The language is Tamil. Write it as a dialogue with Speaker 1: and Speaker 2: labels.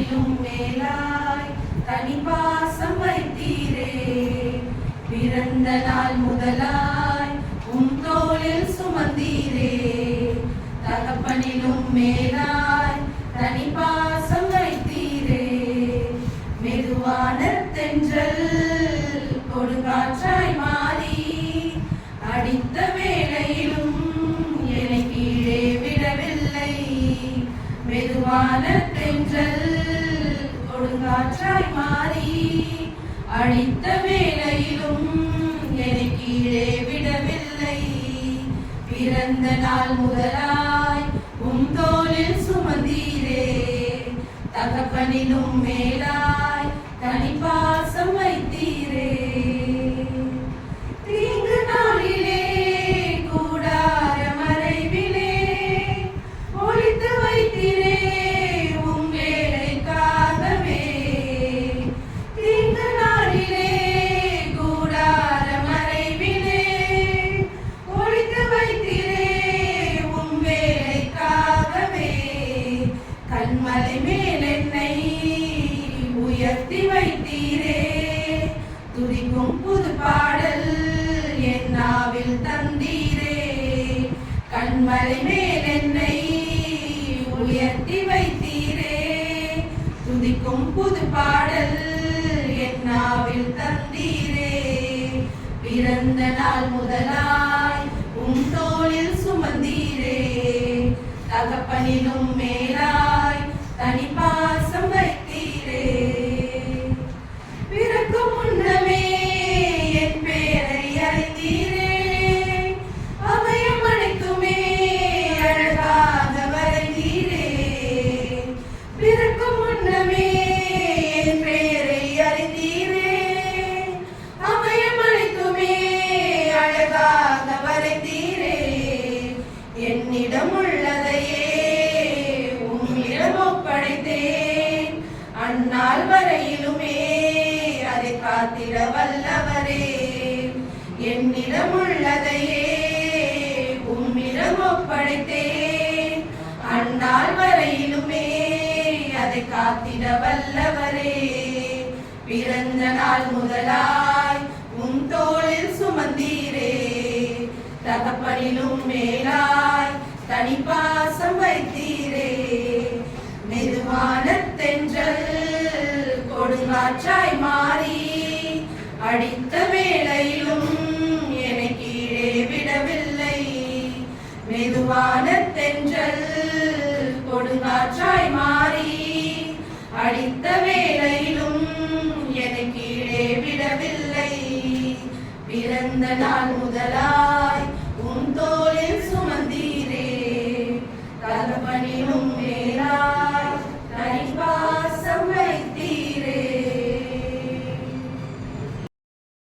Speaker 1: தகப்பனிலும் மேலாய் தனிபாசம் வைத்தீரே. பிறந்த நாள் முதலாய் தோளில் சுமந்தீரே. தகப்பனிலும் மேலாய் தனிபாசம் வைத்தீரே. மெதுவான தென்றல் கொடுங்காற்றாய் மாறி அடித்த வேளையிலும் என்னை கீழே விடவில்லை. மெதுவான தென்றல் கொடுங்காற்றாய் மாறி அடித்த வேளையிலும் என்னை கீழே விடவில்லை. பிறந்த நாள் முதலாய் தோளில் சுமந்தீரே. தகப்பனிலும் மேலாய் தனிபாசம் வைத்தீரே. தீங்கு நாளிலே கூடார மறைவிலே ஒளித்து வைத்தீரே உம் வேலைக்காகவே. தீங்கு நாளிலே கூடார மறைவிலே ஒளித்து வைத்தீரே உம் வேலைக்காகவே. கண்மலை மேல் என்னை உயர்த்தி வைத்தீரே. துதிக்கும் புது பாடல் என் நாவில் தந்தீரே. கண்மலை மேல் என்னை உயர்த்தி வைத்தீரே. துதிக்கும் புது பாடல் என் நாவில் தந்தீரே. பிறந்த நாள் முதலாய் தோளில் சுமந்தீரே. தகப்பனிலும் மேலாய் தனிபாசம் வைத்தீரே. பிறக்கும் முன்னமே என் பேரை அறிந்தீரே. அவையும் அனைத்துமே அழகாக வரைந்தீரே. பிறக்கும் முன்னமே என் பேரை அறிந்தீரே. அவையும் அனைத்துமே அழகாக வரைந்தீரே. என்னிடம் உள்ளதையே உம்மிடம் ஒப்படைத்தேன். அந்நாள் வரையிலுமே அதை காத்திட வல்லவரே. என்னிடம் உள்ளதையே உம்மிடம் ஒப்படைத்தேன். அந்நாள் வரையிலுமே அதை காத்திட வல்லவரே. பிறந்த நாள் முதலாய் தோளில் சுமந்தீரே. தகப்பனிலும் மேலாய் தனிபாசம் வைத்தீரே. மெதுவான தென்றல் கொடுங்காற்றாய் மாறி அடித்த வேளையிலும் என்னை கீழே விடவில்லை. மெதுவான தென்றல் கொடுங்காற்றாய் மாறி அடித்த வேளையிலும் என்னை கீழே விடவில்லை. பிறந்த நாள் முதலாய்